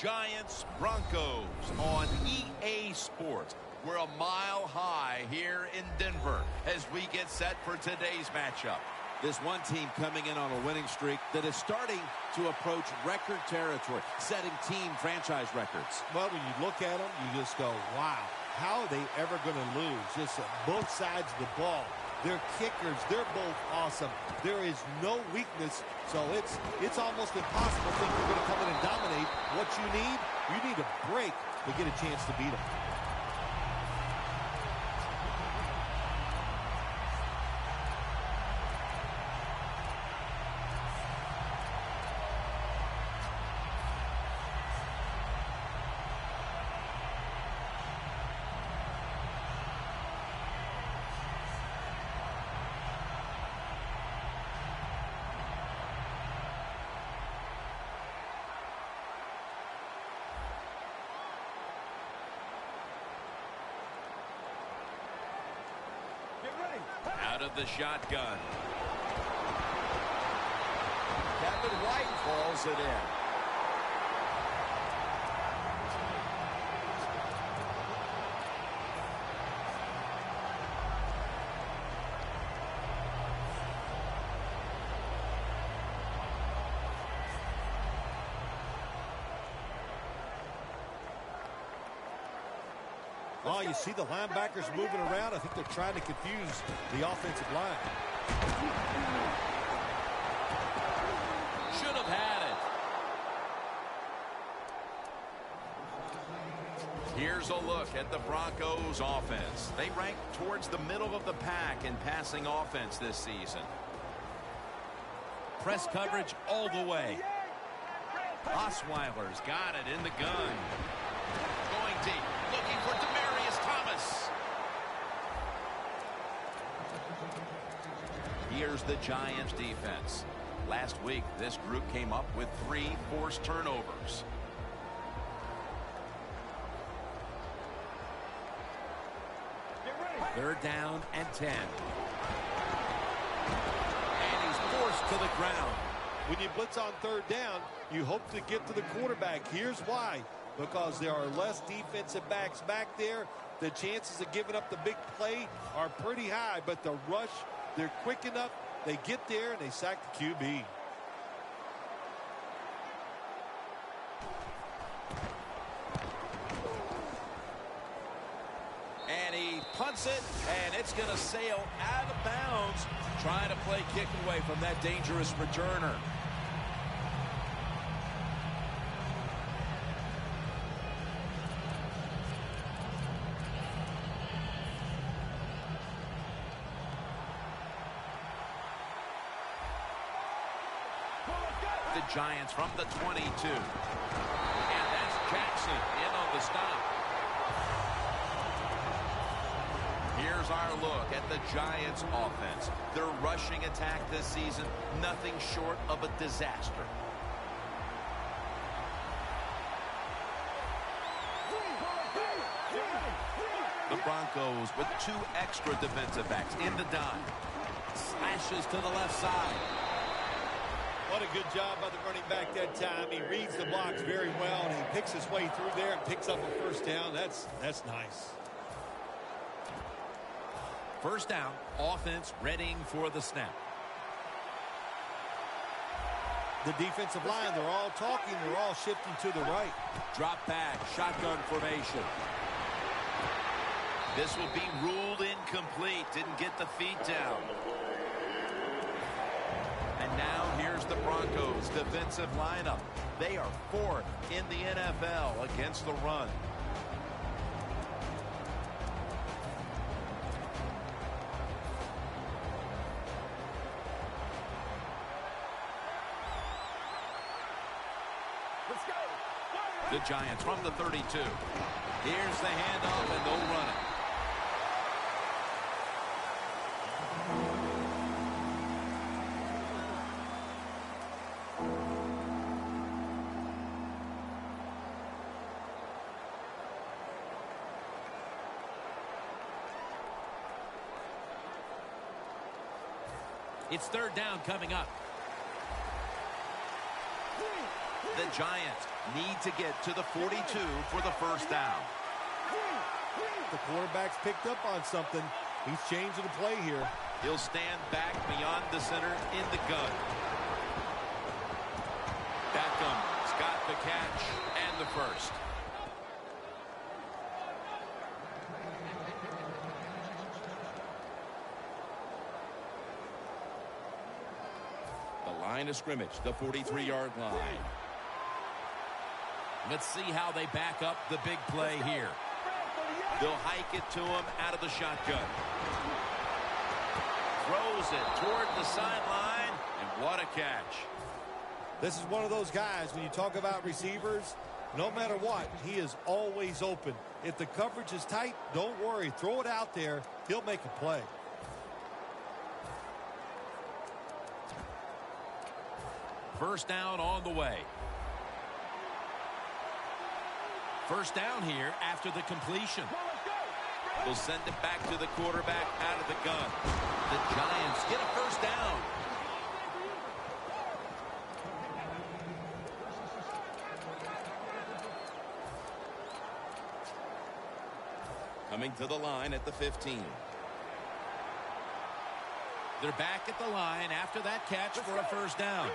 Giants Broncos on EA Sports. We're a mile high here in Denver as we get set for today's matchup. This one team coming in on a winning streak that is starting to approach record territory, setting team franchise records. Well, when you look at them, you just go, wow, how are they ever going to lose? Just both sides of the ball. They're kickers. They're both awesome. There is no weakness, so it's almost impossible to think you're going to come in and dominate. What you need a break to get a chance to beat them. Out of the shotgun. Kevin White falls it in. Oh, you see the linebackers moving around. I think they're trying to confuse the offensive line. Should have had it. Here's a look at the Broncos offense. They rank towards the middle of the pack in passing offense this season. Press coverage all the way. Osweiler's got it in the gun. Going deep, looking for Demaryius Thomas. Here's the Giants defense. Last week, this group came up with 3 forced turnovers. Third down and 10. And he's forced to the ground. When you blitz on third down, you hope to get to the quarterback. Here's why. Because there are less defensive backs back there. The chances of giving up the big play are pretty high. But the rush, they're quick enough. They get there and they sack the QB. And he punts it, and it's going to sail out of bounds, trying to play kick away from that dangerous returner. The Giants from the 22. And that's Jackson in on the stop. Here's our look at the Giants offense. Their rushing attack this season, nothing short of a disaster. The Broncos with 2 extra defensive backs in the dime. Slashes to the left side. What a good job by the running back that time. He reads the blocks very well, and he picks his way through there and picks up a first down. That's nice. First down, offense readying for the snap. The defensive line, they're all talking. They're all shifting to the right. Drop back, shotgun formation. This will be ruled incomplete. Didn't get the feet down. And now here's the Broncos defensive lineup. They are 4th in the NFL against the run. The Giants from the 32. Here's the handoff, and they'll run it. It's third down coming up. The The Giants need to get to the 42 for the first down. The quarterback's picked up on something. He's changing the play here. He'll stand back beyond the center in the gun. Beckham's got the catch and the first. The line of scrimmage, the 43-yard line. Let's see how they back up the big play here. They'll hike it to him out of the shotgun. Throws it toward the sideline, and what a catch. This is one of those guys, when you talk about receivers, no matter what, he is always open. If the coverage is tight, don't worry. Throw it out there. He'll make a play. First down on the way. First down here after the completion. They'll send it back to the quarterback out of the gun. The Giants get a first down. Coming to the line at the 15. They're back at the line after that catch for a first down.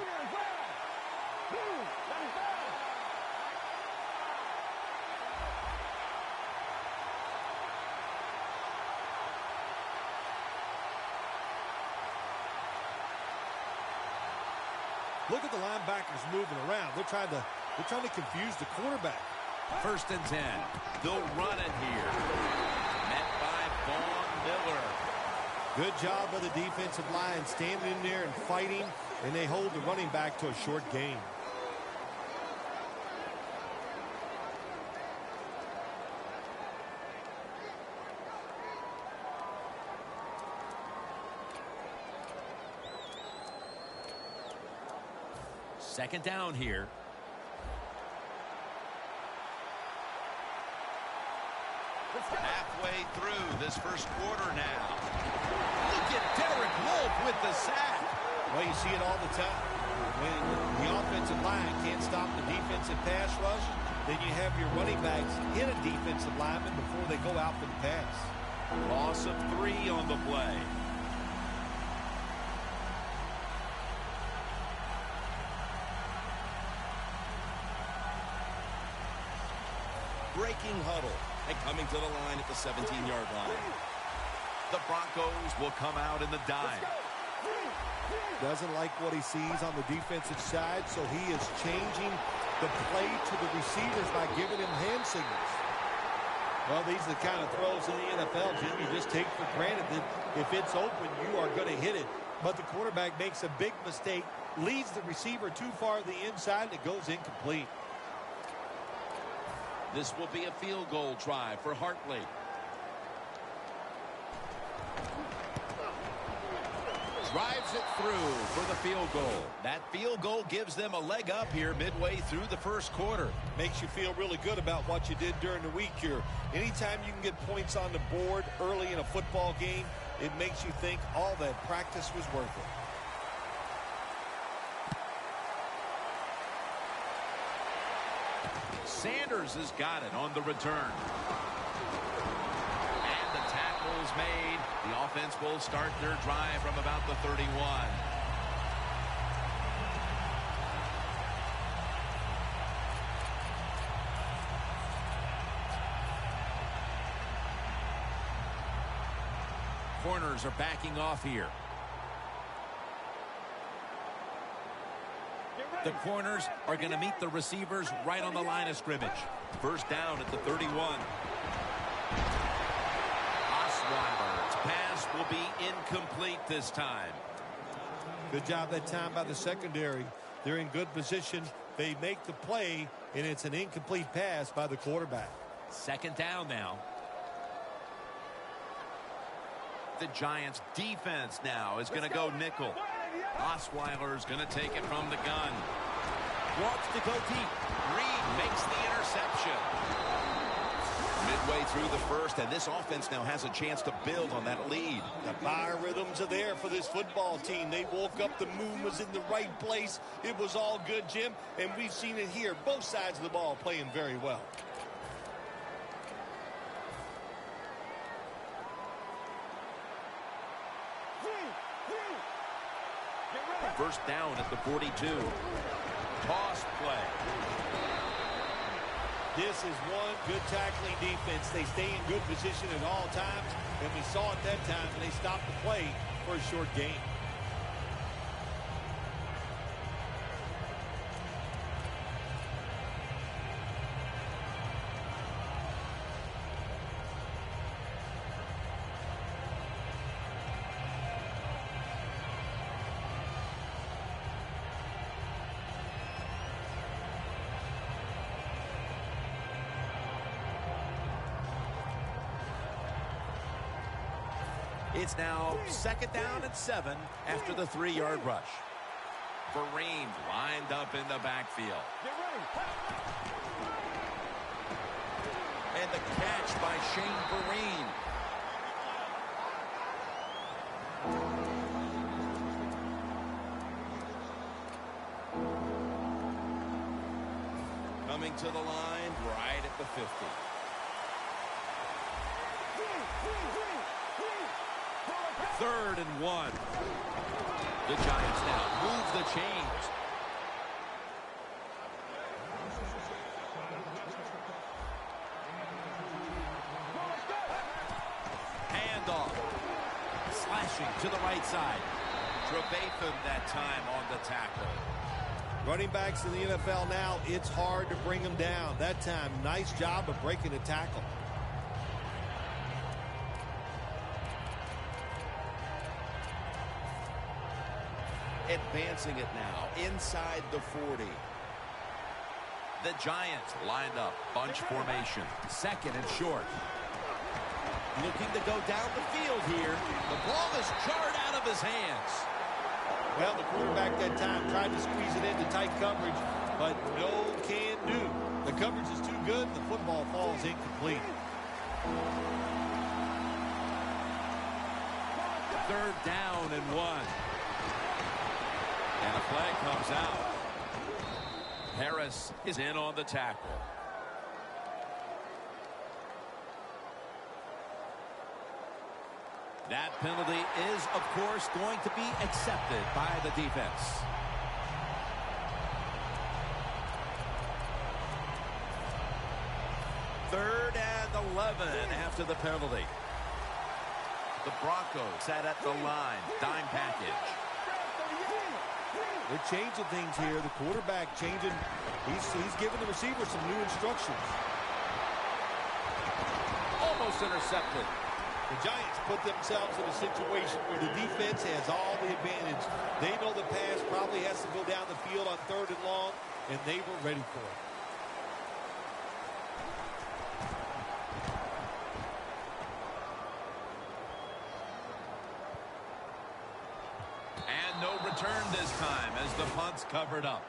Look at the linebackers moving around. They're trying to confuse the quarterback. First and 10. They'll run it here. Met by Vaughn Miller. Good job by the defensive line standing in there and fighting, and they hold the running back to a short gain. Second down here. Halfway through this first quarter now. Look at Derek Wolfe with the sack. Well, you see it all the time. When the offensive line can't stop the defensive pass rush, then you have your running backs hit a defensive lineman before they go out for the pass. Loss of 3 on the play. Breaking huddle. And coming to the line at the 17-yard line. The Broncos will come out in the dime. Doesn't like what he sees on the defensive side, so he is changing the play to the receivers by giving him hand signals. Well, these are the kind of throws in the NFL, Jim, you just take for granted that if it's open, you are going to hit it. But the quarterback makes a big mistake, leads the receiver too far to the inside, and it goes incomplete. This will be a field goal try for Hartley. Drives it through for the field goal. That field goal gives them a leg up here midway through the first quarter. Makes you feel really good about what you did during the week here. Anytime you can get points on the board early in a football game, it makes you think all that practice was worth it. Sanders has got it on the return. And the tackle is made. The offense will start their drive from about the 31. Corners are backing off here. The corners are going to meet the receivers right on the line of scrimmage. First down at the 31. Osweiler's pass will be incomplete this time. Good job that time by the secondary. They're in good position. They make the play, and it's an incomplete pass by the quarterback. Second down now. The Giants defense now is going to go nickel. Osweiler's going to take it from the gun. Wants to go deep. Reed makes the interception. Midway through the first, and this offense now has a chance to build on that lead. The biorhythms are there for this football team. They woke up, the moon was in the right place. It was all good, Jim, and we've seen it here. Both sides of the ball playing very well. First down at the 42. Toss play. This is one good tackling defense. They stay in good position at all times, and we saw it that time when they stopped the play for a short gain. It's now second down and 7 after the 3-yard rush. Vereen lined up in the backfield. And the catch by Shane Vereen. Coming to the line right at the 50. Third and 1. The Giants now move the chains. Handoff. Slashing to the right side. Trevathan that time on the tackle. Running backs in the NFL now, it's hard to bring them down. That time, nice job of breaking the tackle. Advancing it now inside the 40. The Giants lined up, bunch formation, second and short. Looking to go down the field here. The ball is jarred out of his hands. Well, the quarterback that time tried to squeeze it into tight coverage, but no can do. The coverage is too good, and the football falls incomplete. Third down and 1. And a flag comes out. Harris is in on the tackle. That penalty is, of course, going to be accepted by the defense. Third and 11 after the penalty. The Broncos sat at the line. Dime package. They're changing things here. The quarterback changing. He's giving the receiver some new instructions. Almost intercepted. The Giants put themselves in a situation where the defense has all the advantage. They know the pass probably has to go down the field on 3rd and long, and they were ready for it. And no return this time as the punt's covered up.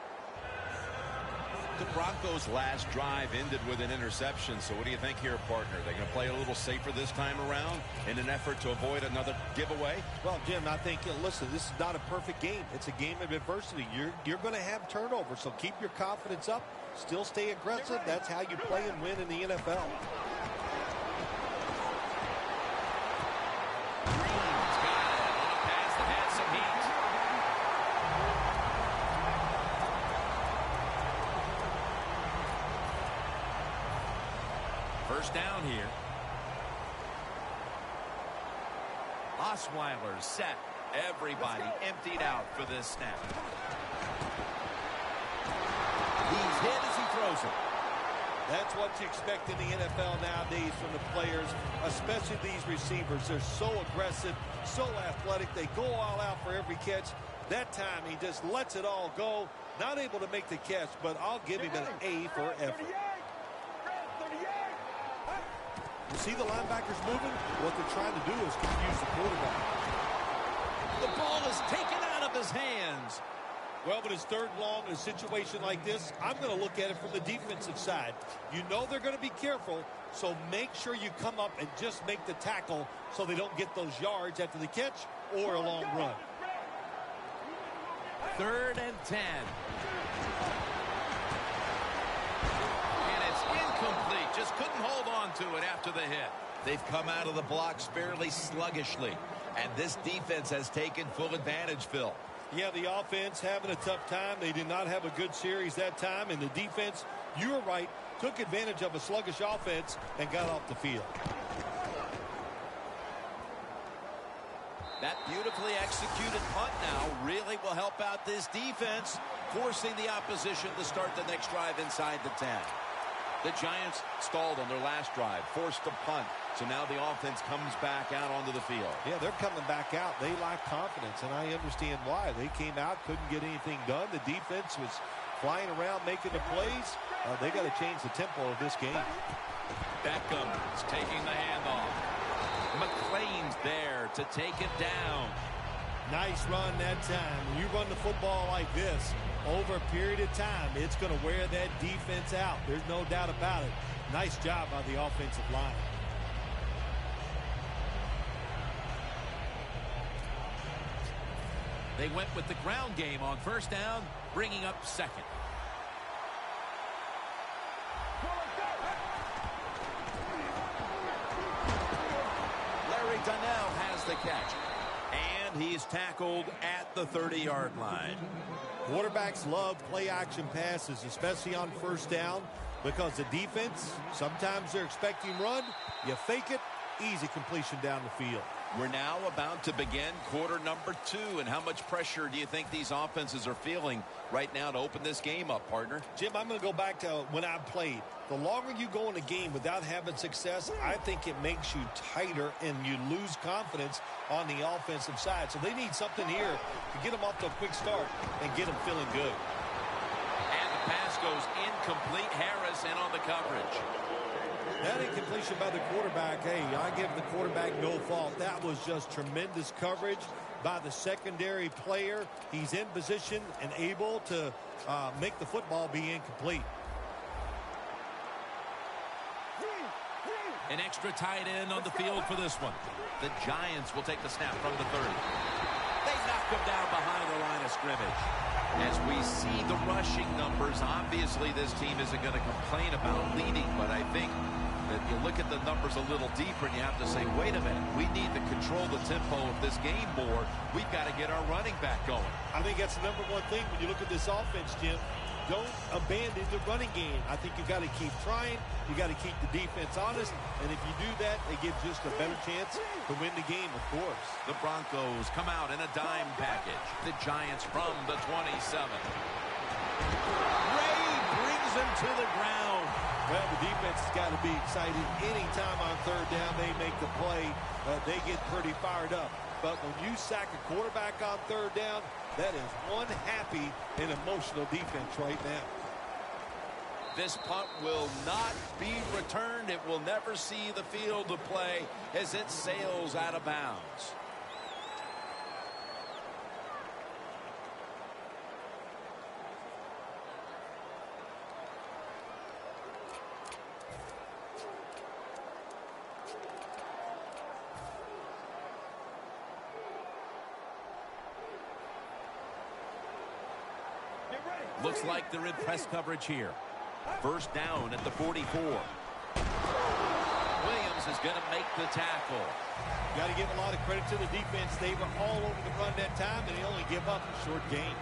The Broncos' last drive ended with an interception. So what do you think here, partner? They're going to play a little safer this time around in an effort to avoid another giveaway? Well, Jim, I think, listen, this is not a perfect game. It's a game of adversity. You're going to have turnovers, so keep your confidence up. Still stay aggressive. That's how you play and win in the NFL. First down here. Osweiler set. Everybody emptied out for this snap. He's hit as he throws it. That's what you expect in the NFL nowadays from the players, especially these receivers. They're so aggressive, so athletic. They go all out for every catch. That time, he just lets it all go. Not able to make the catch, but I'll give him an A for effort. You see the linebackers moving? What they're trying to do is confuse the quarterback. The ball is taken out of his hands. Well, when it's third and long in a situation like this, I'm going to look at it from the defensive side. You know they're going to be careful, so make sure you come up and just make the tackle so they don't get those yards after the catch or a long run. 3rd and 10. And it's incomplete. Just couldn't hold on to it after the hit. They've come out of the blocks fairly sluggishly, and this defense has taken full advantage, Phil. Yeah, the offense having a tough time. They did not have a good series that time, and the defense, you were right, took advantage of a sluggish offense and got off the field. That beautifully executed punt now really will help out this defense, forcing the opposition to start the next drive inside the 10. The Giants stalled on their last drive, forced to punt. So now the offense comes back out onto the field. Yeah, they're coming back out. They lack confidence, and I understand why. They came out, couldn't get anything done. The defense was flying around making the plays. They got to change the tempo of this game. Beckham is taking the handoff. McClain's there to take it down. Nice run that time. When you run the football like this, over a period of time, it's going to wear that defense out. There's no doubt about it. Nice job by the offensive line. They went with the ground game on 1st down, bringing up 2nd. Larry Donnell has the catch. And he's tackled at the 30-yard line. Quarterbacks love play-action passes, especially on 1st down, because the defense, sometimes they're expecting run. You fake it, easy completion down the field. We're now about to begin quarter number 2. And how much pressure do you think these offenses are feeling right now to open this game up, partner? Jim, I'm going to go back to when I played. The longer you go in a game without having success, I think it makes you tighter and you lose confidence on the offensive side. So they need something here to get them off to a quick start and get them feeling good. And the pass goes incomplete. Harris in on the coverage. That incompletion by the quarterback, hey, I give the quarterback no fault. That was just tremendous coverage by the secondary player. He's in position and able to make the football be incomplete. An extra tight end on the field for this one. The Giants will take the snap from the 30. They knock him down behind the line of scrimmage. As we see the rushing numbers, obviously this team isn't going to complain about leading, but I think that you look at the numbers a little deeper and you have to say, wait a minute, we need to control the tempo of this game more. We've got to get our running back going. I think that's the number one thing when you look at this offense, Jim. Don't abandon the running game. I think you've got to keep trying. You got to keep the defense honest. And if you do that, they give just a better chance to win the game, of course. The Broncos come out in a dime package. The Giants from the 27. Ray brings him to the ground. Well, the defense has got to be excited. Anytime on 3rd down they make the play, they get pretty fired up. But when you sack a quarterback on 3rd down, that is one happy and emotional defense right now. This punt will not be returned. It will never see the field of play as it sails out of bounds. Looks like they're in press coverage here. 1st down at the 44. Williams is going to make the tackle. Got to give a lot of credit to the defense. They were all over the run that time, and they only give up a short gain.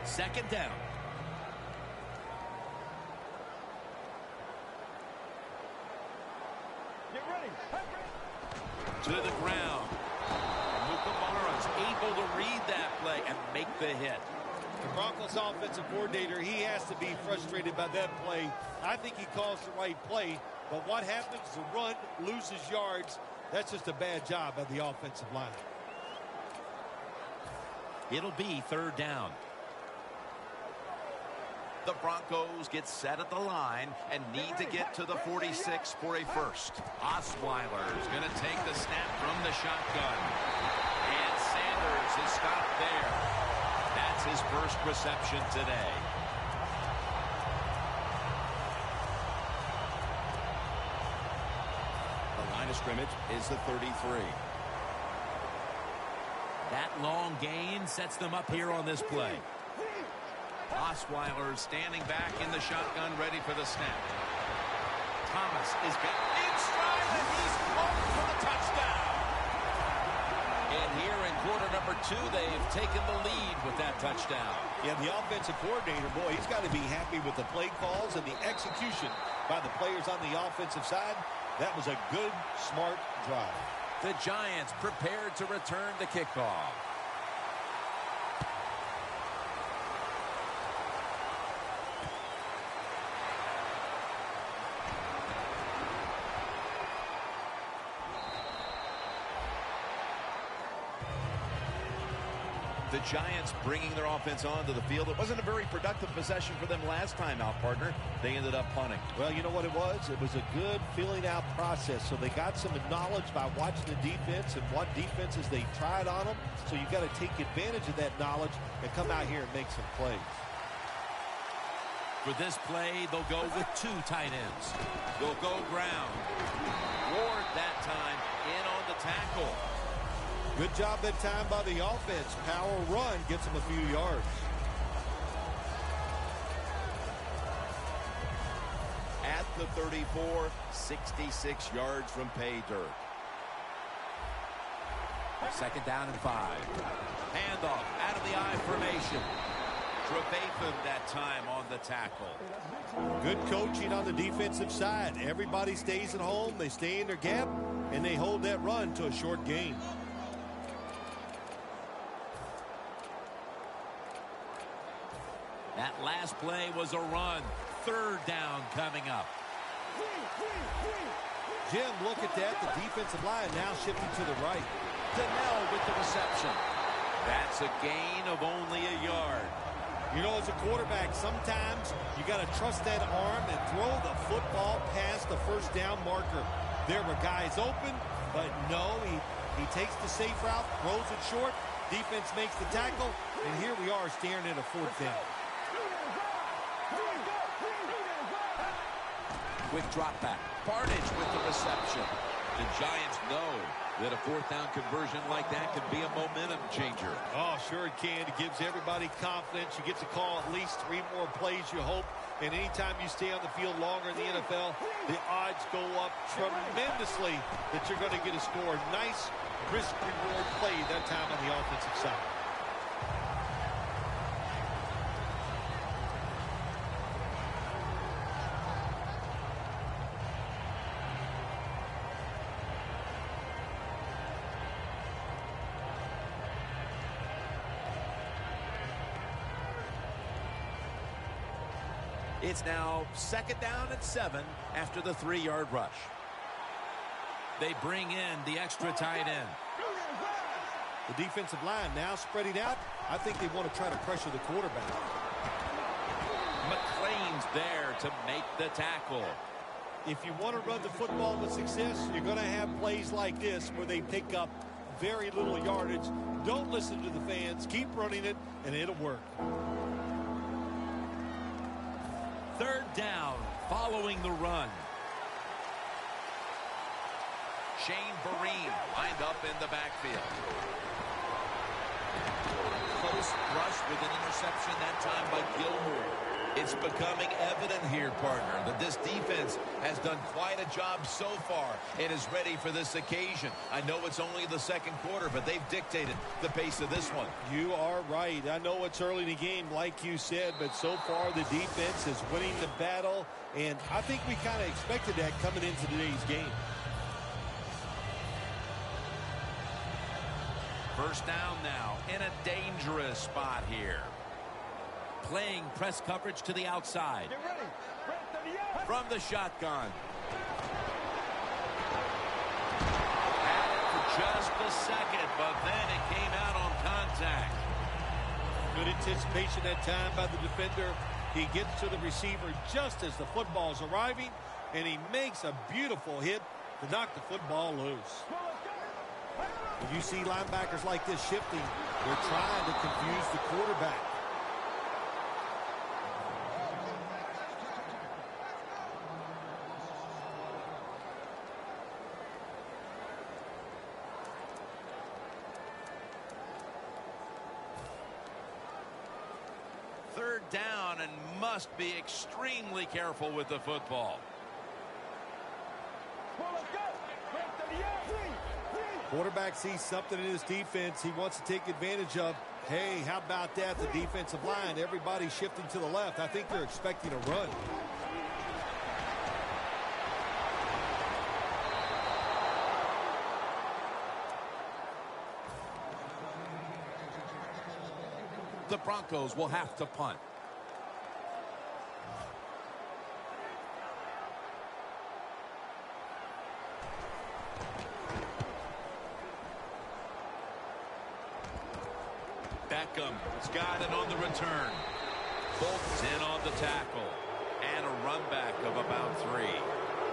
2nd down. Get ready. To the ground. Able to read that play and make the hit. The Broncos offensive coordinator, he has to be frustrated by that play. I think he calls the right play, but what happens is the run loses yards. That's just a bad job by the offensive line. It'll be 3rd down. The Broncos get set at the line and need to get to the 46 for a first. Osweiler is going to take the snap from the shotgun. Sanders is stopped there. That's his first reception today. The line of scrimmage is the 33. That long gain sets them up here on this play. Osweiler standing back in the shotgun, ready for the snap. Thomas is got in stride, and he's home for the touchdown. And here in quarter number 2, they've taken the lead with that touchdown. Yeah, the offensive coordinator, boy, he's got to be happy with the play calls and the execution by the players on the offensive side. That was a good, smart drive. The Giants prepared to return the kickoff. The Giants bringing their offense onto the field. It wasn't a very productive possession for them last time out, partner. They ended up punting. Well, you know what it was? It was a good filling out process. So they got some knowledge by watching the defense and what defenses they tried on them. So you've got to take advantage of that knowledge and come out here and make some plays. For this play, they'll go with 2 tight ends. They'll go ground. Ward that time in on the tackle. Good job that time by the offense. Power run gets them a few yards. At the 34, 66 yards from pay dirt. 2nd down and 5. Handoff out of the I formation. Trevathan that time on the tackle. Good coaching on the defensive side. Everybody stays at home. They stay in their gap, and they hold that run to a short gain. That last play was a run. 3rd down coming up. Jim, look at that. The defensive line now shifting to the right. Donnell with the reception. That's a gain of only a yard. You know, as a quarterback, sometimes you got to trust that arm and throw the football past the first down marker. There were guys open, but no, he takes the safe route, throws it short. Defense makes the tackle, and here we are staring at a 4th down. Quick drop back. Barnage with the reception. The Giants know that a 4th down conversion like that can be a momentum changer. Oh, sure it can. It gives everybody confidence. You get to call at least 3 more plays, you hope. And anytime you stay on the field longer in the NFL, the odds go up tremendously that you're going to get a score. Nice risk-reward play that time on the offensive side. It's now 2nd down and 7 after the 3-yard rush. They bring in the extra tight end. The defensive line now spreading out. I think they want to try to pressure the quarterback. McClain's there to make the tackle. If you want to run the football with success, you're going to have plays like this where they pick up very little yardage. Don't listen to the fans. Keep running it, and it'll work. 3rd down following the run. Shane Vereen lined up in the backfield. Close rush with an interception that time by Gilmore. It's becoming evident here, partner, that this defense has done quite a job so far and is ready for this occasion. I know it's only the 2nd quarter, but they've dictated the pace of this one. You are right. I know it's early in the game, like you said, but so far the defense is winning the battle, and I think we kind of expected that coming into today's game. 1st down now in a dangerous spot here. Playing press coverage to the outside. From the shotgun. Had it for just a second, but then it came out on contact. Good anticipation that time by the defender. He gets to the receiver just as the football's arriving, and he makes a beautiful hit to knock the football loose. When you see linebackers like this shifting, they're trying to confuse the quarterback. Third down, and must be extremely careful with the football. Quarterback sees something in his defense he wants to take advantage of. Hey, how about that? The defensive line, everybody shifting to the left. I think they're expecting a run. The Broncos will have to punt. Beckham's got it on the return. Bolton's in on the tackle. And a run back of about 3.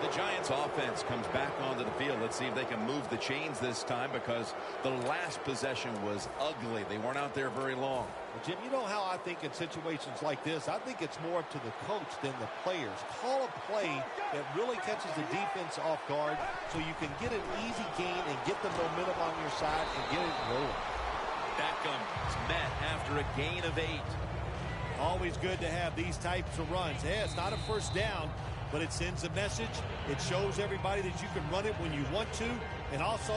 The Giants offense comes back onto the field. Let's see if they can move the chains this time, because the last possession was ugly. They weren't out there very long. Well, Jim, you know how I think in situations like this, I think it's more up to the coach than the players. Call a play that really catches the defense off guard so you can get an easy gain and get the momentum on your side and get it rolling. Beckham's met after a gain of 8. Always good to have these types of runs. Hey, it's not a first down, but it sends a message. It shows everybody that you can run it when you want to, and also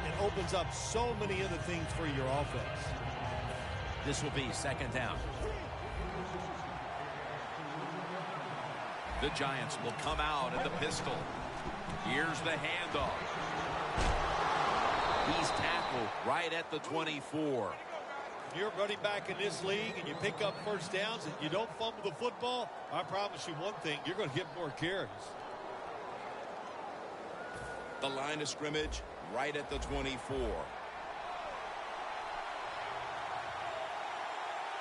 it opens up so many other things for your offense. This will be second down. The Giants will come out in the pistol. Here's the handoff. He's tackled right at the 24. You're running back in this league and you pick up first downs and you don't fumble the football, I promise you one thing, you're going to get more carries. The line of scrimmage right at the 24.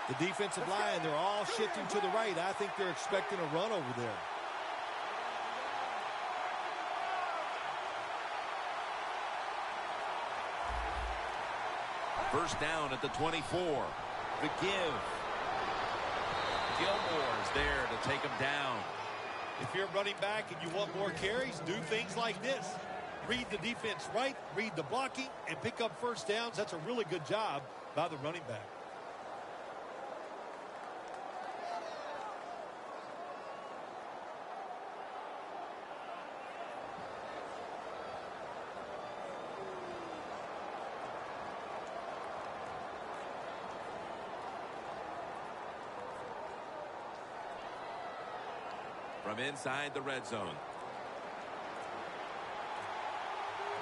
The defensive line, they're all shifting to the right. I think they're expecting a run over there. First down at the 24. The give. Gilmore's there to take him down. If you're running back and you want more carries, do things like this. Read the defense right, read the blocking, and pick up first downs. That's a really good job by the running back. From inside the red zone.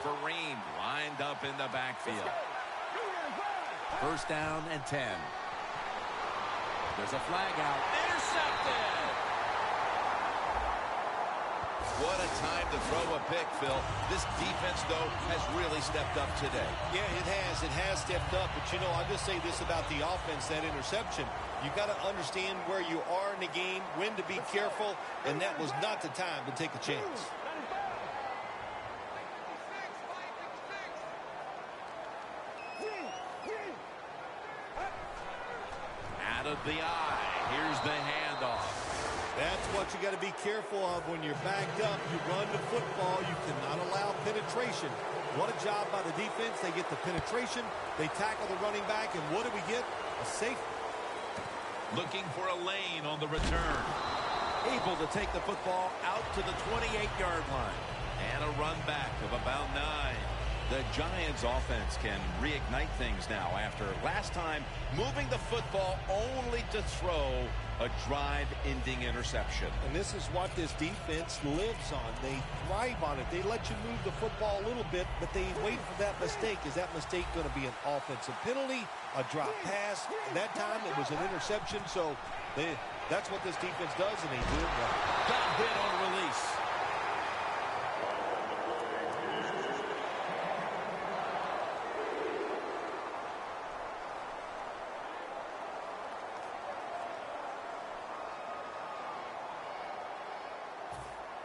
Vereen lined up in the backfield. First down and 10. There's a flag out. Intercepted! What a time to throw a pick, Phil. This defense, though, has really stepped up today. Yeah, it has. It has stepped up. But, you know, I'll just say this about the offense, that interception. You got to understand where you are in the game, when to be careful, and that was not the time to take a chance. Out of the eye. Here's the handoff. That's what you got to be careful of when you're backed up. You run the football. You cannot allow penetration. What a job by the defense. They get the penetration. They tackle the running back. And what do we get? A safety. Looking for a lane on the return. Able to take the football out to the 28-yard line. And a run back of about 9. The Giants offense can reignite things now after last time moving the football only to throw a drive-ending interception. And this is what this defense lives on. They thrive on it. They let you move the football a little bit, but they wait for that mistake. Is that mistake going to be an offensive penalty, a drop pass? That time it was an interception, so that's what this defense does, and they do it well. Got hit on release.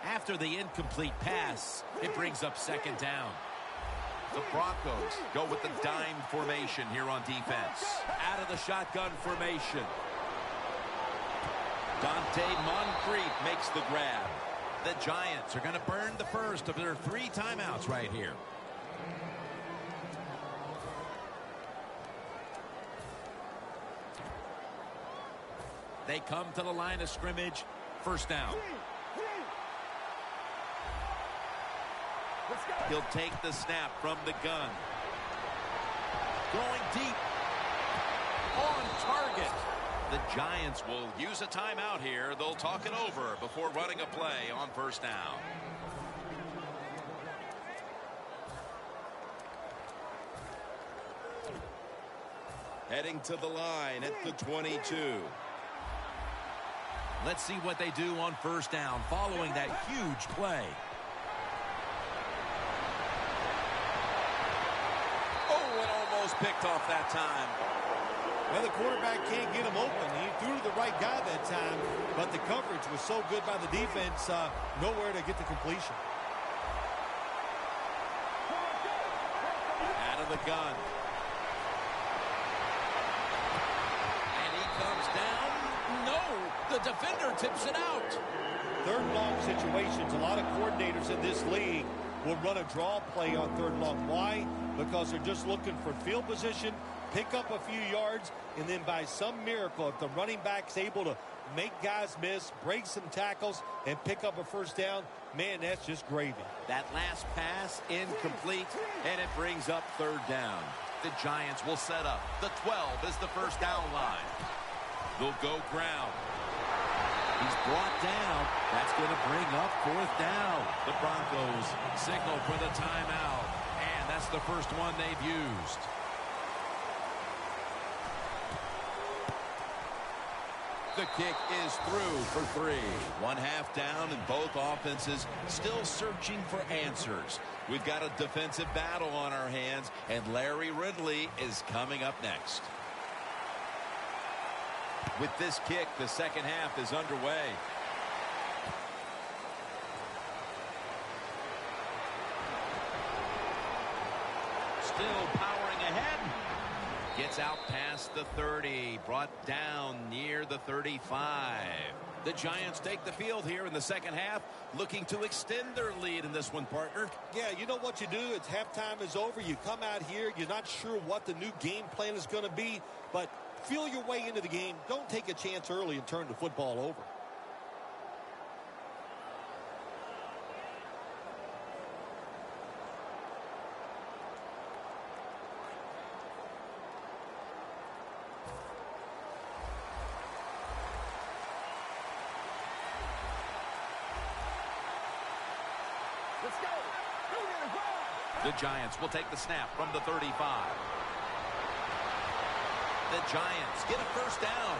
After the incomplete pass, it brings up second down. The Broncos go with the dime formation here on defense. Out of the shotgun formation. Dante Moncrief makes the grab. The Giants are going to burn the first of their 3 timeouts right here. They come to the line of scrimmage. First down. He'll take the snap from the gun. Going deep. On target. The Giants will use a timeout here. They'll talk it over before running a play on first down. Heading to the line at the 22. Let's see what they do on first down following that huge play. Oh, it almost picked off that time. Well, the quarterback can't get him open. He threw to the right guy that time, but the coverage was so good by the defense, nowhere to get the completion. Out of the gun. And he comes down. No, the defender tips it out. Third and long situations. A lot of coordinators in this league will run a draw play on third and long. Why? Because they're just looking for field position, pick up a few yards, and then by some miracle, if the running back's able to make guys miss, break some tackles, and pick up a first down, man, that's just gravy. That last pass incomplete, and it brings up third down. The Giants will set up. The 12 is the first down line. They'll go ground. He's brought down. That's going to bring up fourth down. The Broncos signal for the timeout, and that's the first one they've used. The kick is through for 3. 1 half down, and both offenses still searching for answers. We've got a defensive battle on our hands, and Larry Ridley is coming up next. With this kick, the second half is underway. Still powering ahead. Gets out past the 30. Brought down near the 35. The Giants take the field here in the second half, looking to extend their lead in this one, partner. Yeah, you know what you do? It's halftime is over. You come out here. You're not sure what the new game plan is going to be, but feel your way into the game. Don't take a chance early and turn the football over. Let's go. The Giants will take the snap from the 35. The Giants get a first down.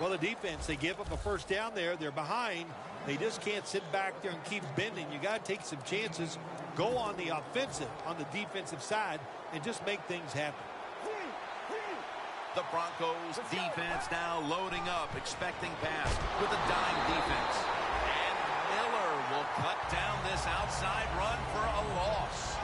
Well, the defense, they give up a first down there. They're behind. They just can't sit back there and keep bending. You got to take some chances. Go on the offensive, on the defensive side, and just make things happen. The Broncos defense now loading up, expecting pass with a dime defense. And Miller will cut down this outside run for a loss.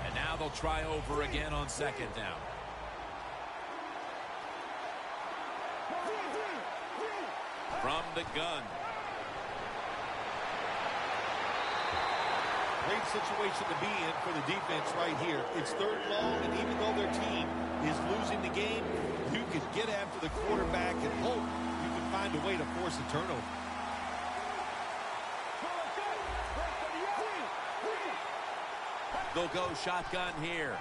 And now they'll try over again on second down. From the gun. Great situation to be in for the defense right here. It's third and long, and even though their team is losing the game, you can get after the quarterback and hope you can find a way to force a turnover. They'll go shotgun here.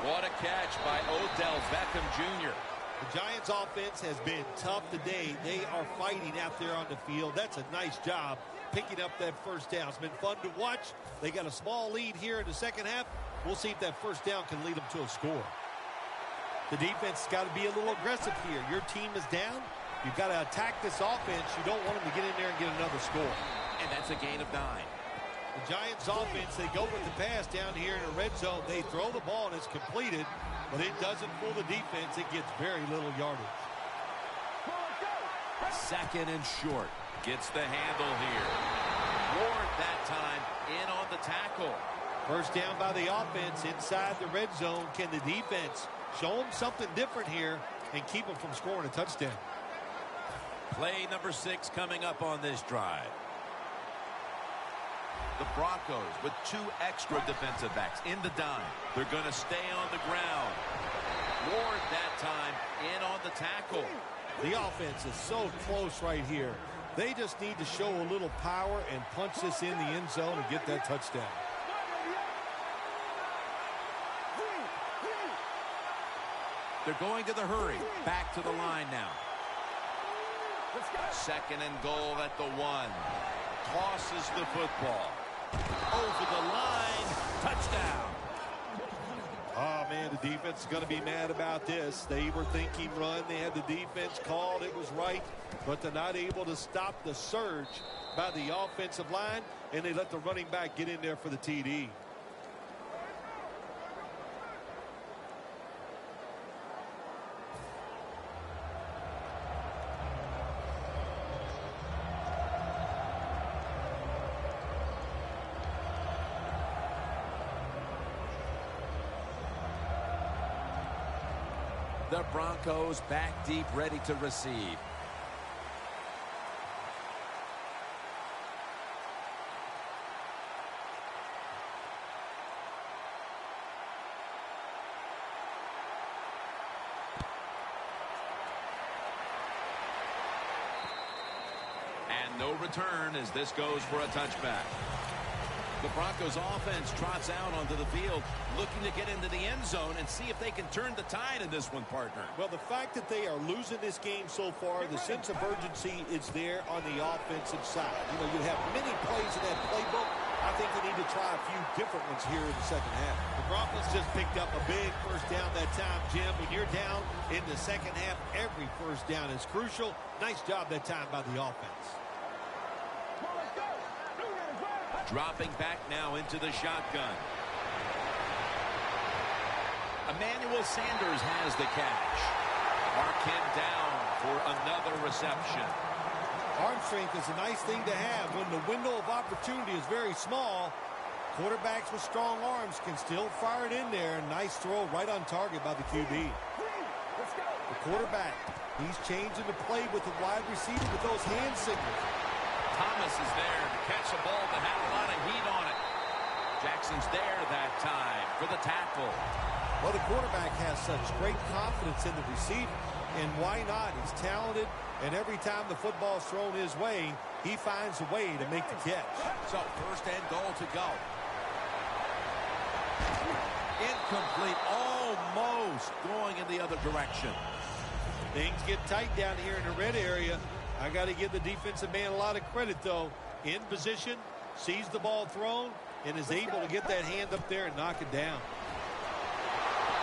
What a catch by Odell Beckham Jr. The Giants offense has been tough today. They are fighting out there on the field. That's a nice job picking up that first down. It's been fun to watch. They got a small lead here in the second half. We'll see if that first down can lead them to a score. The defense has got to be a little aggressive here. Your team is down. You've got to attack this offense. You don't want them to get in there and get another score. And that's a gain of 9. The Giants offense, they go with the pass down here in the red zone. They throw the ball and it's completed, but it doesn't fool the defense. It gets very little yardage. Second and short. Gets the handle here. Ward that time in on the tackle. First down by the offense inside the red zone. Can the defense show them something different here and keep them from scoring a touchdown? Play number 6 coming up on this drive. The Broncos with 2 extra defensive backs in the dime. They're going to stay on the ground. Ward that time in on the tackle. The offense is so close right here. They just need to show a little power and punch this in the end zone and get that touchdown. They're going to the hurry. Back to the line now. Second and goal at the 1. Tosses the football. Over the line. Touchdown. Oh, man, the defense is going to be mad about this. They were thinking run. They had the defense called. It was right, but they're not able to stop the surge by the offensive line, and they let the running back get in there for the TD. The Broncos back deep, ready to receive. And no return as this goes for a touchback. The Broncos offense trots out onto the field, looking to get into the end zone and see if they can turn the tide in this one, partner. Well, the fact that they are losing this game so far, the sense of urgency is there on the offensive side. You know, you have many plays in that playbook. I think they need to try a few different ones here in the second half. The Broncos just picked up a big first down that time, Jim. When you're down in the second half, every first down is crucial. Nice job that time by the offense. Dropping back now into the shotgun. Emmanuel Sanders has the catch. Mark him down for another reception. Arm strength is a nice thing to have when the window of opportunity is very small. Quarterbacks with strong arms can still fire it in there. Nice throw right on target by the QB. The quarterback, he's changing the play with the wide receiver with those hand signals. Thomas is there to catch a ball that had a lot of heat on it. Jackson's there that time for the tackle. Well, the quarterback has such great confidence in the receiver, and why not? He's talented, and every time the football's thrown his way, he finds a way to make the catch. So, first and goal to go. Incomplete, almost going in the other direction. Things get tight down here in the red area. I got to give the defensive man a lot of credit, though. In position, sees the ball thrown, and is able to get that hand up there and knock it down.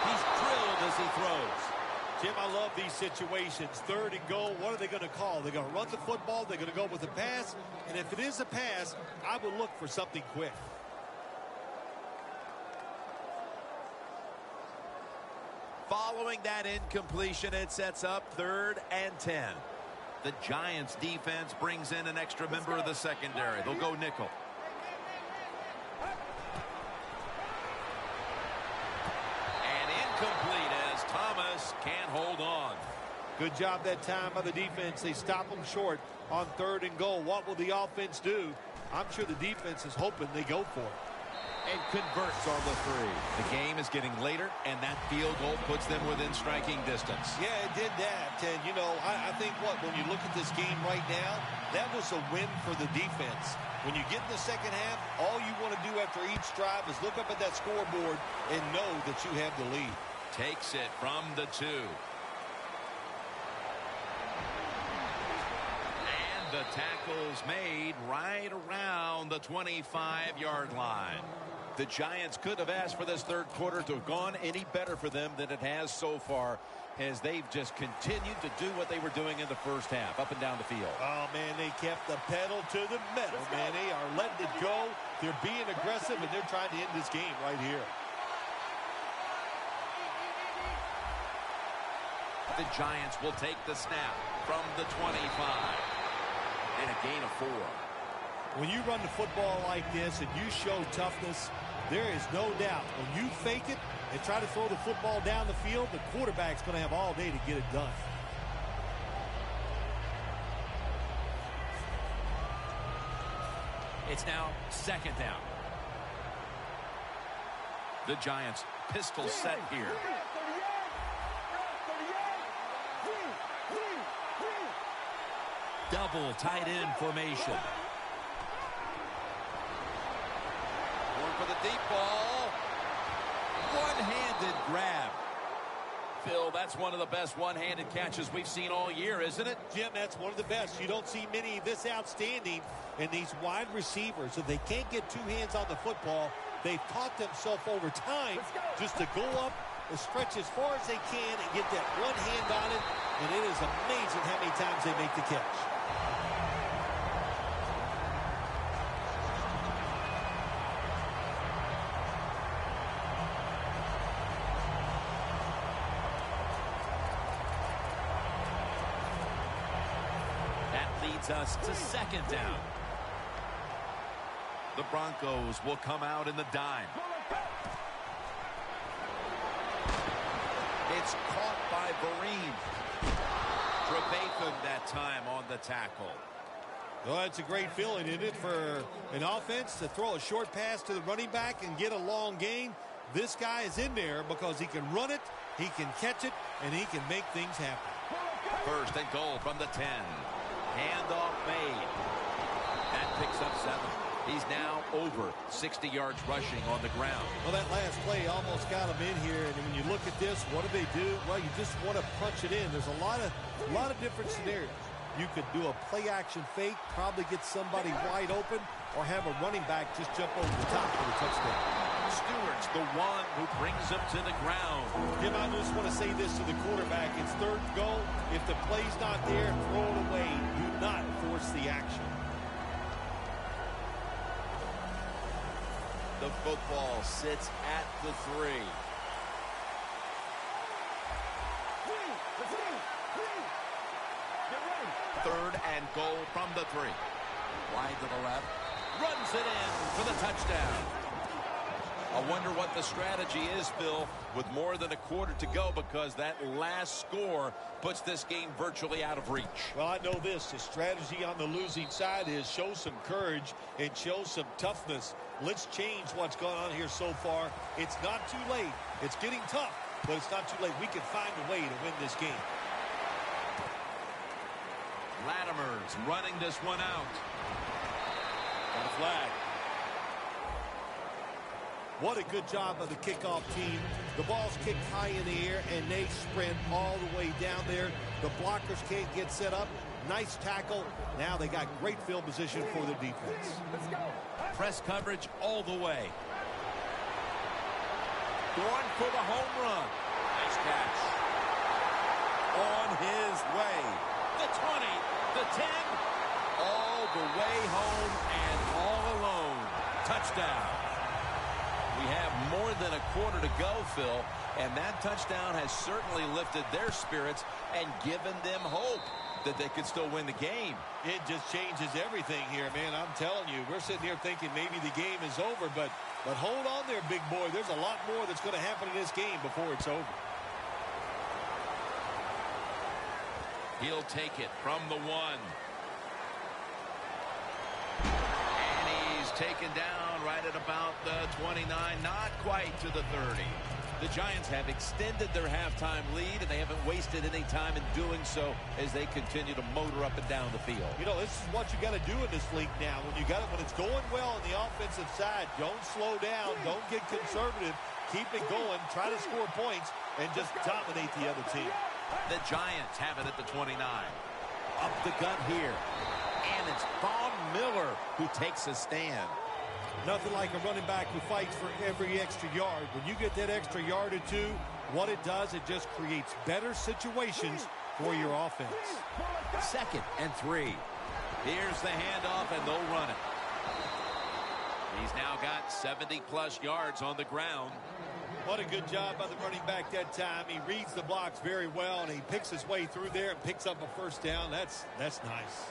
He's drilled as he throws. Jim, I love these situations. Third and goal, what are they going to call? They're going to run the football, they're going to go with a pass, and if it is a pass, I would look for something quick. Following that incompletion, it sets up 3rd and 10. The Giants defense brings in an extra member of the secondary. They'll go nickel. And incomplete as Thomas can't hold on. Good job that time by the defense. They stop them short on 3rd and goal. What will the offense do? I'm sure the defense is hoping they go for it. And converts on the 3. The game is getting later, and that field goal puts them within striking distance. Yeah, it did that. And, you know, I think when you look at this game right now, that was a win for the defense. When you get in the second half, all you want to do after each drive is look up at that scoreboard and know that you have the lead. Takes it from the 2. And the tackle's made right around the 25-yard line. The Giants could have asked for this third quarter to have gone any better for them than it has so far, as they've just continued to do what they were doing in the first half, up and down the field. Oh, man, they kept the pedal to the metal, man. They are letting it go. They're being aggressive, and they're trying to end this game right here. The Giants will take the snap from the 25. And a gain of 4. When you run the football like this and you show toughness, there is no doubt when you fake it and try to throw the football down the field, the quarterback's going to have all day to get it done. It's now second down. The Giants pistol set here. Double tight end formation. Going for the deep ball. One-handed grab. Phil, that's one of the best one-handed catches we've seen all year, isn't it? Jim, that's one of the best. You don't see many this outstanding. And these wide receivers, if they can't get two hands on the football, they've taught themselves over time just to go up and stretch as far as they can and get that one hand on it. And it is amazing how many times they make the catch. Leads us to second down. The Broncos will come out in the dime. It's caught by Vereen. Trevathan that time on the tackle. Well, it's a great feeling, isn't it, for an offense to throw a short pass to the running back and get a long gain. This guy is in there because he can run it, he can catch it, and he can make things happen. First and goal from the 10. Handoff made. That picks up 7. He's now over 60 yards rushing on the ground. Well, that last play almost got him in here. And when you look at this, what do they do? Well, you just want to punch it in. There's a lot of different scenarios. You could do a play-action fake, probably get somebody wide open, or have a running back just jump over the top for the touchdown. Stewart's the one who brings him to the ground. Jim, I just want to say this to the quarterback. It's third and goal. If the play's not there, throw it away. Do not force the action. The football sits at the 3. Third and goal from the 3. Wide to the left. Runs it in for the touchdown. I wonder what the strategy is, Phil, with more than a quarter to go, because that last score puts this game virtually out of reach. Well, I know this. The strategy on the losing side is show some courage and show some toughness. Let's change what's gone on here so far. It's not too late. It's getting tough, but it's not too late. We can find a way to win this game. Latimer's running this one out. On the flag. What a good job of the kickoff team. The ball's kicked high in the air, and they sprint all the way down there. The blockers can't get set up. Nice tackle. Now they got great field position for their defense. Press coverage all the way. Going for the home run. Nice catch. On his way. The 20, the 10. All the way home and all alone. Touchdown. We have more than a quarter to go, Phil, and that touchdown has certainly lifted their spirits and given them hope that they could still win the game. It just changes everything here, man. I'm telling you, we're sitting here thinking maybe the game is over, but hold on there, big boy. There's a lot more that's going to happen in this game before it's over. He'll take it from the 1. Taken down right at about the 29, not quite to the 30. The Giants have extended their halftime lead, and they haven't wasted any time in doing so as they continue to motor up and down the field. You know, this is what you got to do in this league now. When it's going well on the offensive side, don't slow down, don't get conservative, keep it going, try to score points, and just dominate the other team. The Giants have it at the 29. Up the gut here. And it's Von Miller who takes a stand. Nothing like a running back who fights for every extra yard. When you get that extra yard or two, what it does, it just creates better situations for your offense. 2nd and 3. Here's the handoff, and they'll run it. He's now got 70-plus yards on the ground. What a good job by the running back that time. He reads the blocks very well, and he picks his way through there and picks up a first down. That's nice.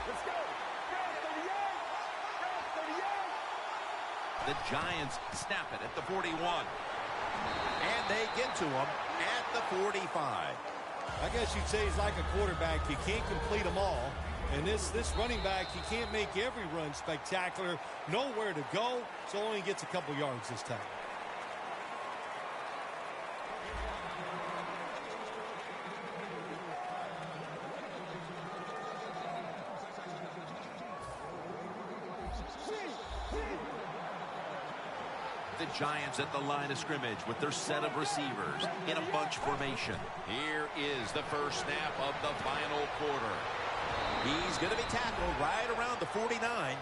Let's go. The Giants snap it at the 41. And they get to him at the 45. I guess you'd say he's like a quarterback. You can't complete them all. And this running back, he can't make every run spectacular. Nowhere to go, so only gets a couple yards this time. The Giants at the line of scrimmage with their set of receivers in a bunch formation. Here is the first snap of the final quarter. He's going to be tackled right around the 49.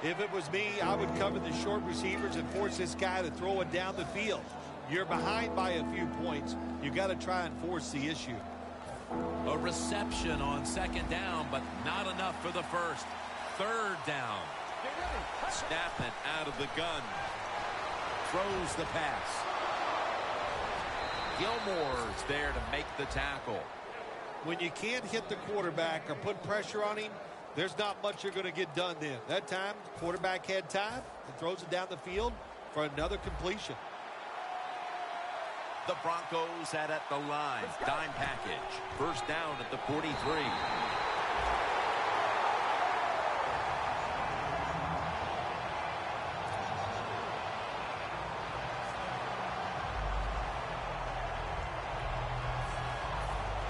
If it was me, I would cover the short receivers and force this guy to throw it down the field. You're behind by a few points. You got to try and force the issue. A reception on 2nd down, but not enough for the first. 3rd down. Snap it out of the gun. Throws the pass. Gilmore's there to make the tackle. When you can't hit the quarterback or put pressure on him, there's not much you're going to get done then. That time, the quarterback had time and throws it down the field for another completion. The Broncos at the line. Dime package. First down at the 43.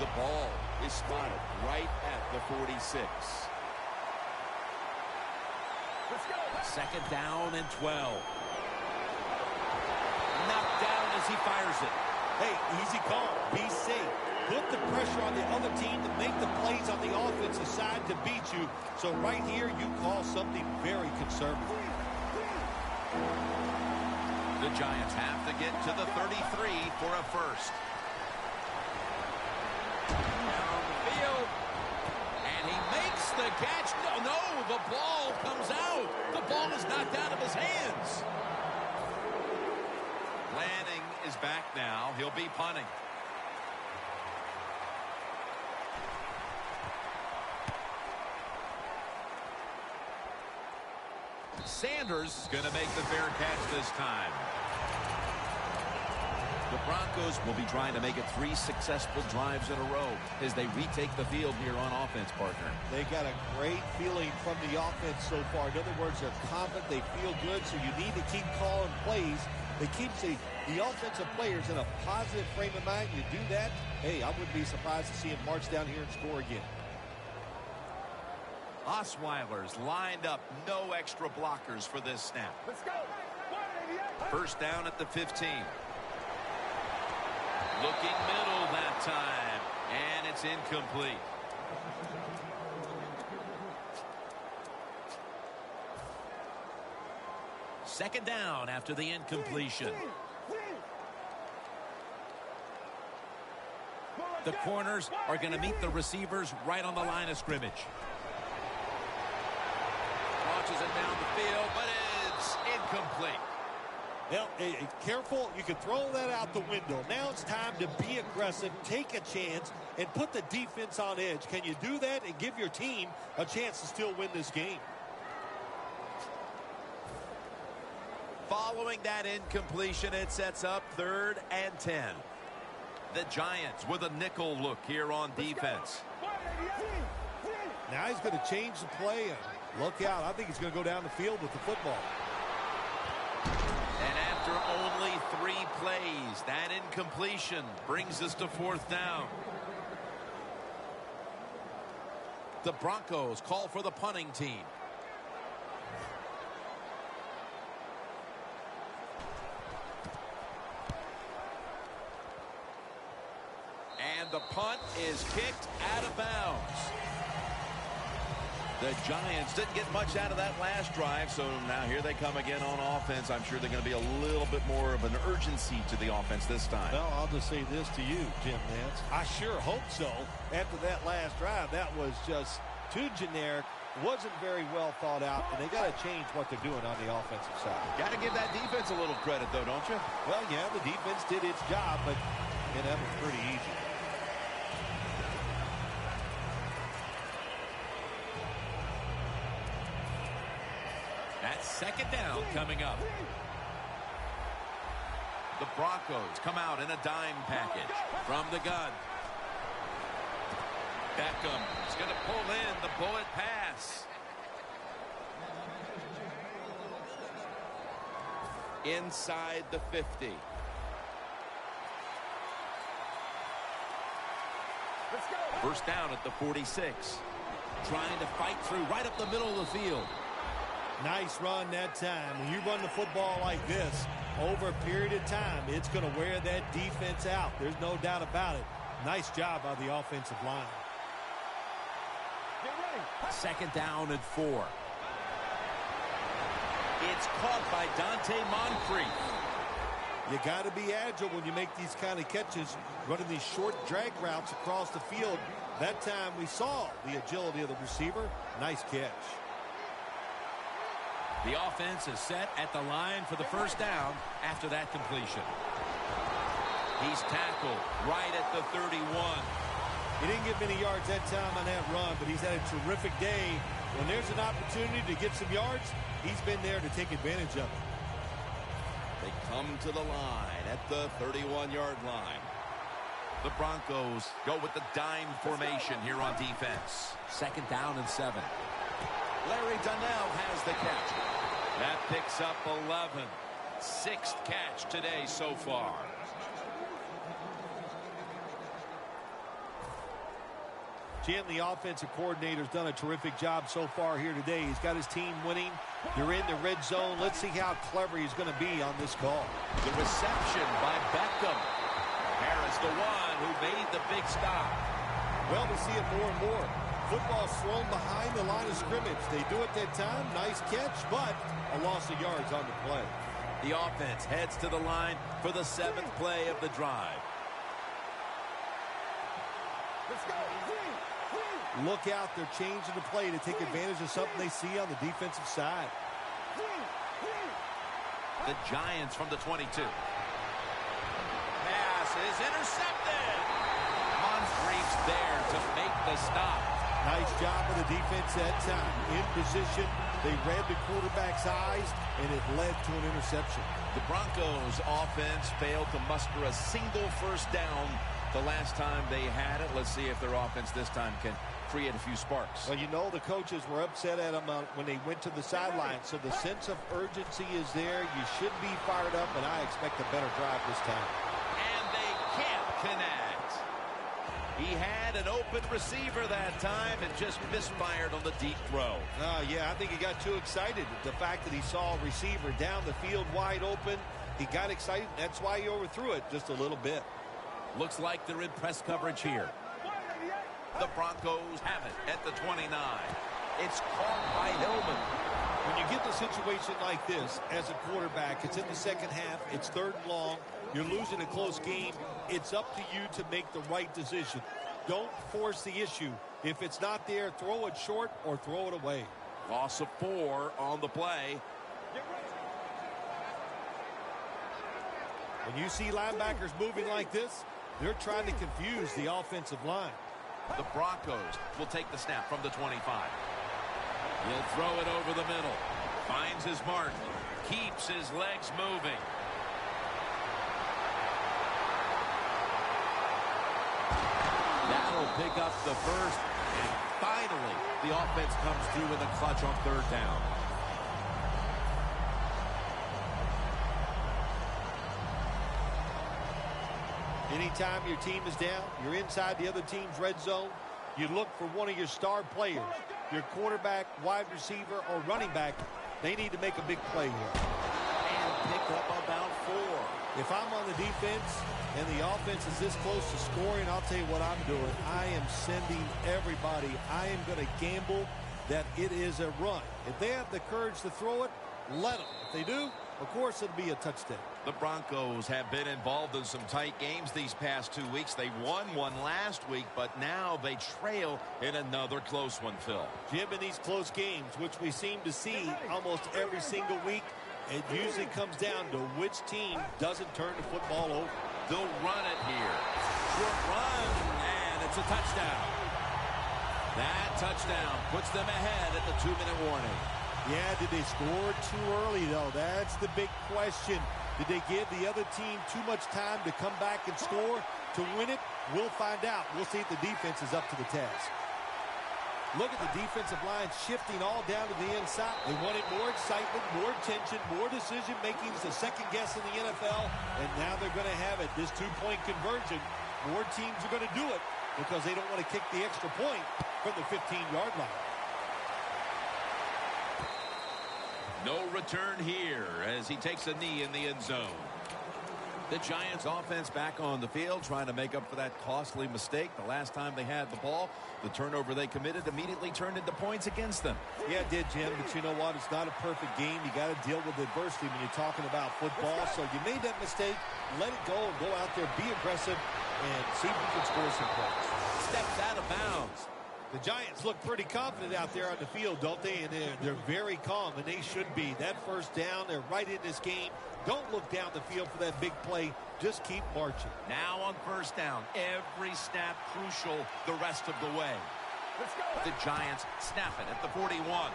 The ball is spotted right at the 46. Let's go. 2nd down and 12. Knocked down as he fires it. Hey, easy call. Be safe. Put the pressure on the other team to make the plays on the offensive side to beat you. So right here, you call something very conservative. The Giants have to get to the 33 for a first. Down the field. And he makes the catch. No, the ball comes out. The ball is knocked out of his hands. Lanning is back now. He'll be punting. Sanders is going to make the fair catch this time. The Broncos will be trying to make it 3 successful drives in a row as they retake the field here on offense, partner. They got a great feeling from the offense so far. In other words, they're confident, they feel good, so you need to keep calling plays. They keep the offensive players in a positive frame of mind. You do that, hey, I wouldn't be surprised to see him march down here and score again. Osweiler's lined up, no extra blockers for this snap. Let's go. First down at the 15. Looking middle that time, and it's incomplete. Second down after the incompletion. The corners are going to meet the receivers right on the line of scrimmage. Launches it down the field, but it's incomplete. Well, careful, you can throw that out the window. Now it's time to be aggressive, take a chance, and put the defense on edge. Can you do that and give your team a chance to still win this game? Following that incompletion, it sets up 3rd and 10. The Giants with a nickel look here on defense. Now he's going to change the play. And look out. I think he's going to go down the field with the football. And after only 3 plays, that incompletion brings us to 4th down. The Broncos call for the punting team. And the punt is kicked out of bounds. The Giants didn't get much out of that last drive, so now here they come again on offense. I'm sure they're going to be a little bit more of an urgency to the offense this time. Well, I'll just say this to you, Jim Nance. I sure hope so. After that last drive, that was just too generic, wasn't very well thought out, and they got to change what they're doing on the offensive side. Got to give that defense a little credit, though, don't you? Well, yeah, the defense did its job, but that was pretty easy. That's second down coming up. The Broncos come out in a dime package from the gun. Beckham is going to pull in the bullet pass. Inside the 50. Let's go. First down at the 46. Trying to fight through right up the middle of the field. Nice run that time. When you run the football like this over a period of time, it's going to wear that defense out. There's no doubt about it. Nice job by the offensive line. Get ready. Second down and 4. It's caught by Dante Moncrief. You got to be agile when you make these kind of catches, running these short drag routes across the field. That time we saw the agility of the receiver. Nice catch. The offense is set at the line for the first down after that completion. He's tackled right at the 31. He didn't get many yards that time on that run, but he's had a terrific day. When there's an opportunity to get some yards, he's been there to take advantage of it. They come to the line at the 31-yard line. The Broncos go with the dime formation here on defense. Second down and 7. Larry Donnell has the catch. That picks up 11. Sixth catch today so far. Jim, the offensive coordinator's done a terrific job so far here today. He's got his team winning. They're in the red zone. Let's see how clever he's going to be on this call. The reception by Beckham. Harris, the one who made the big stop. Well, we see it more and more. Football thrown behind the line of scrimmage. They do it that time. Nice catch, but a loss of yards on the play. The offense heads to the line for the 7th play of the drive. Let's go. Look out. They're changing the play to take advantage of something they see on the defensive side. The Giants from the 22. Pass is intercepted. Moncrief's there to make the stop. Nice job of the defense that time. In position, they read the quarterback's eyes, and it led to an interception. The Broncos offense failed to muster a single first down the last time they had it. Let's see if their offense this time can create a few sparks. Well, you know the coaches were upset at them when they went to the sideline, so the sense of urgency is there. You should be fired up, and I expect a better drive this time. And they can't connect. He had an open receiver that time and just misfired on the deep throw. Yeah, I think he got too excited. The fact that he saw a receiver down the field wide open, he got excited. That's why he overthrew it just a little bit. Looks like they're in press coverage here. The Broncos have it at the 29. It's caught by Hillman. When you get the situation like this as a quarterback, it's in the second half, it's 3rd and long, you're losing a close game, it's up to you to make the right decision. Don't force the issue. If it's not there, throw it short or throw it away. Loss of 4 on the play. When you see linebackers moving like this, they're trying to confuse the offensive line. The Broncos will take the snap from the 25. He'll throw it over the middle. Finds his mark. Keeps his legs moving. That'll pick up the first. And finally, the offense comes through in the clutch on 3rd down. Anytime your team is down, you're inside the other team's red zone, you look for one of your star players, your quarterback, wide receiver, or running back. They need to make a big play here. And pick up about 4. If I'm on the defense and the offense is this close to scoring, I'll tell you what I'm doing. I am sending everybody. I am going to gamble that it is a run. If they have the courage to throw it, let them. If they do, of course, it'll be a touchdown. The Broncos have been involved in some tight games these past 2 weeks. They won one last week, but now they trail in another close one, Phil. Jim, in these close games, which we seem to see almost every single week, it usually comes down to which team doesn't turn the football over. They'll run it here. Short run, and it's a touchdown. That touchdown puts them ahead at the 2-minute warning. Yeah, did they score too early, though? That's the big question. Did they give the other team too much time to come back and score to win it? We'll find out. We'll see if the defense is up to the task. Look at the defensive line shifting all down to the inside. They wanted more excitement, more tension, more decision-making. It's a second guess in the NFL, and now they're going to have it. This two-point conversion, more teams are going to do it because they don't want to kick the extra point from the 15-yard line. No return here as he takes a knee in the end zone. The Giants offense back on the field trying to make up for that costly mistake. The last time they had the ball, the turnover they committed immediately turned into points against them. Yeah, it did, Jim, but you know what? It's not a perfect game. You got to deal with adversity when you're talking about football. So you made that mistake, let it go, and go out there, be aggressive, and see if you can score some points. Steps out of bounds. The Giants look pretty confident out there on the field, don't they? And they're very calm, and they should be. That first down, they're right in this game. Don't look down the field for that big play. Just keep marching. Now on first down, every snap crucial the rest of the way. Let's go. The Giants snap it at the 41.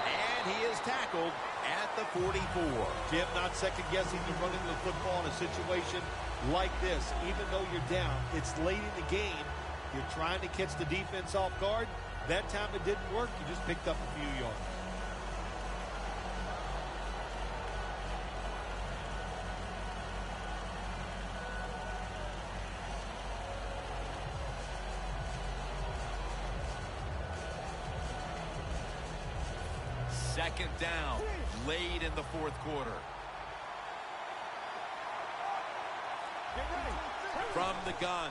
And he is tackled at the 44. Jim, not second-guessing the running of the football in a situation like this. Even though you're down, it's late in the game. You're trying to catch the defense off guard. That time it didn't work. You just picked up a few yards. Second down, late in the fourth quarter. Get ready. From the gun.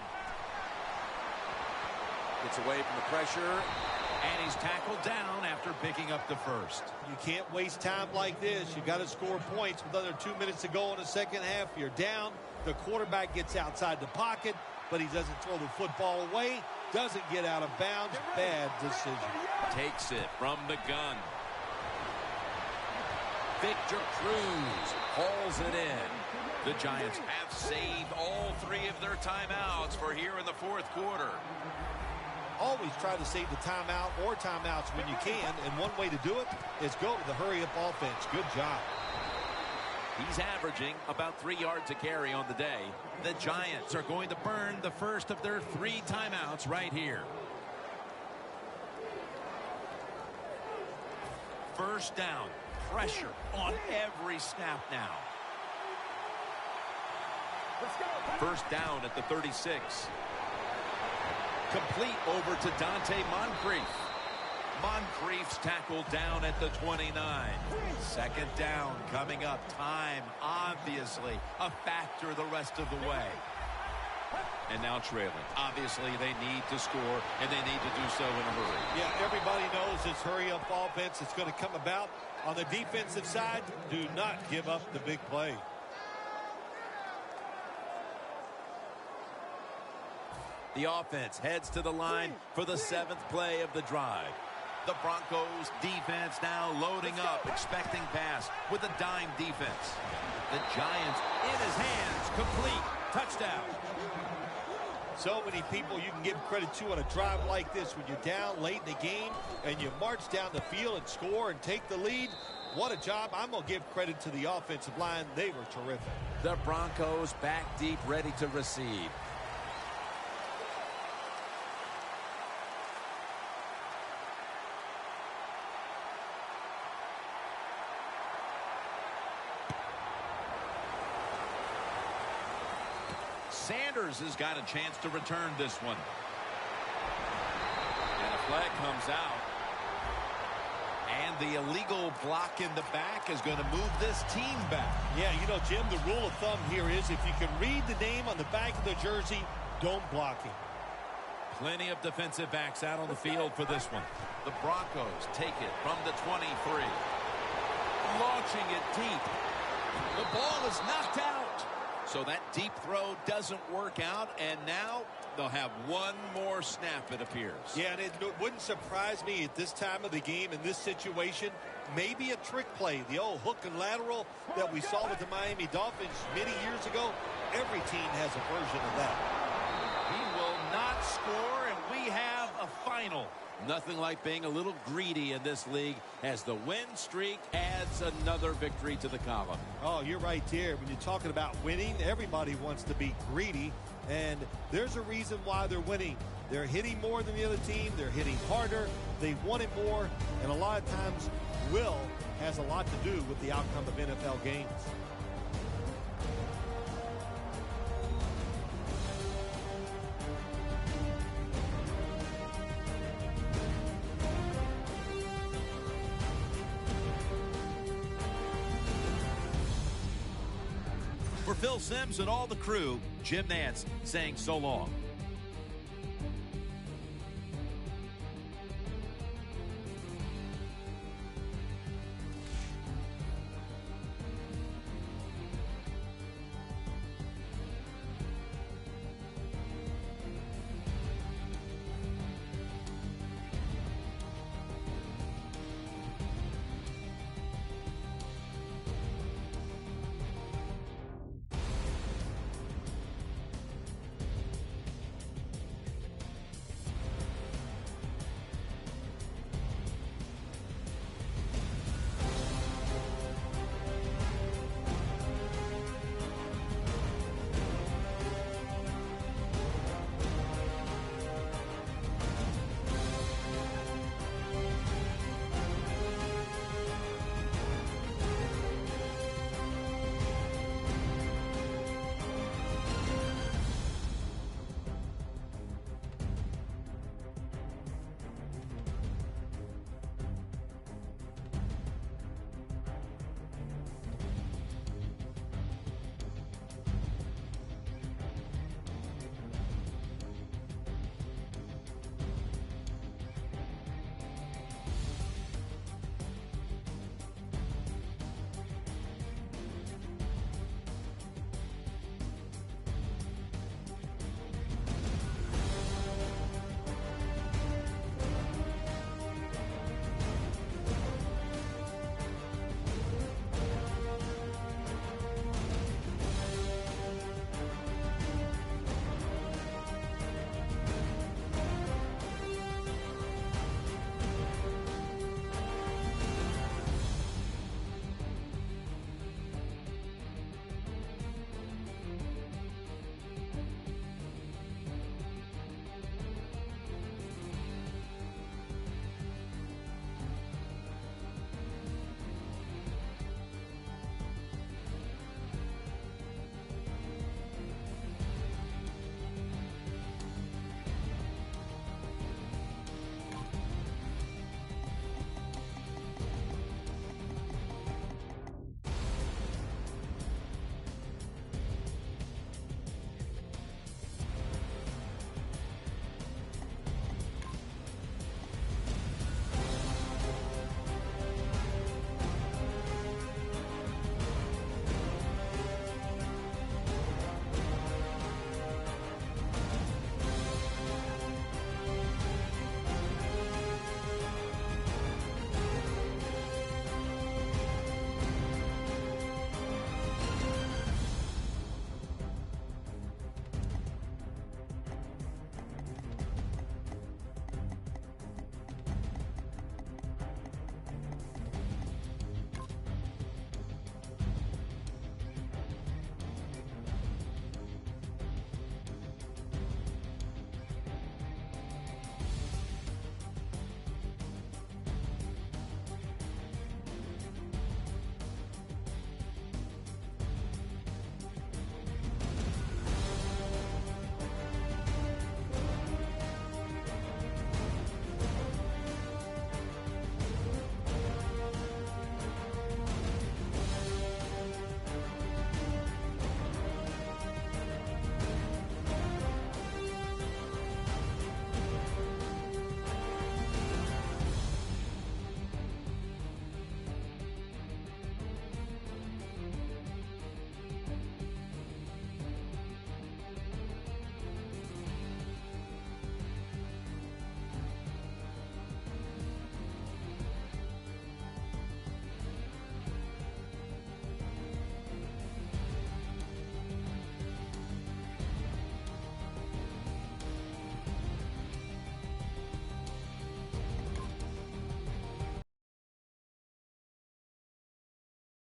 Gets away from the pressure, and he's tackled down after picking up the first. You can't waste time like this. You got to score points with under 2 minutes to go in the second half. You're down. The quarterback gets outside the pocket, but he doesn't throw the football away. Doesn't get out of bounds. Bad decision. Takes it from the gun. Victor Cruz hauls it in. The Giants have saved all three of their timeouts for here in the fourth quarter. Always try to save the timeout or timeouts when you can, and one way to do it is go to the hurry-up offense. Good job. He's averaging about 3 yards a carry on the day. The Giants are going to burn the first of their 3 timeouts right here. First down. Pressure on every snap now. Let's go. First down at the 36. Complete over to Dante Moncrief. Moncrief's tackled down at the 29. Second down coming up. Time, obviously, a factor the rest of the way. And now trailing. Obviously, they need to score, and they need to do so in a hurry. Yeah, everybody knows this hurry-up offense is going to come about. On the defensive side, do not give up the big play. The offense heads to the line for the 7th play of the drive. The Broncos defense now loading up, expecting pass with a dime defense. The Giants in his hands, complete, touchdown. So many people you can give credit to on a drive like this when you're down late in the game and you march down the field and score and take the lead. What a job. I'm going to give credit to the offensive line. They were terrific. The Broncos back deep, ready to receive. Sanders has got a chance to return this one. And a flag comes out. And the illegal block in the back is going to move this team back. Yeah, you know, Jim, the rule of thumb here is if you can read the name on the back of the jersey, don't block him. Plenty of defensive backs out on the field for this one. The Broncos take it from the 23. Launching it deep. The ball is knocked out. So that deep throw doesn't work out, and now they'll have one more snap, it appears. Yeah, and it wouldn't surprise me at this time of the game, in this situation, maybe a trick play, the old hook and lateral that we saw with the Miami Dolphins many years ago. Every team has a version of that. He will not score, and we have a final. Nothing like being a little greedy in this league as the win streak adds another victory to the column. Oh, you're right there. When you're talking about winning, everybody wants to be greedy, and there's a reason why they're winning. They're hitting more than the other team. They're hitting harder. They want it more, and a lot of times will has a lot to do with the outcome of NFL games. For Phil Simms and all the crew, Jim Nantz saying so long.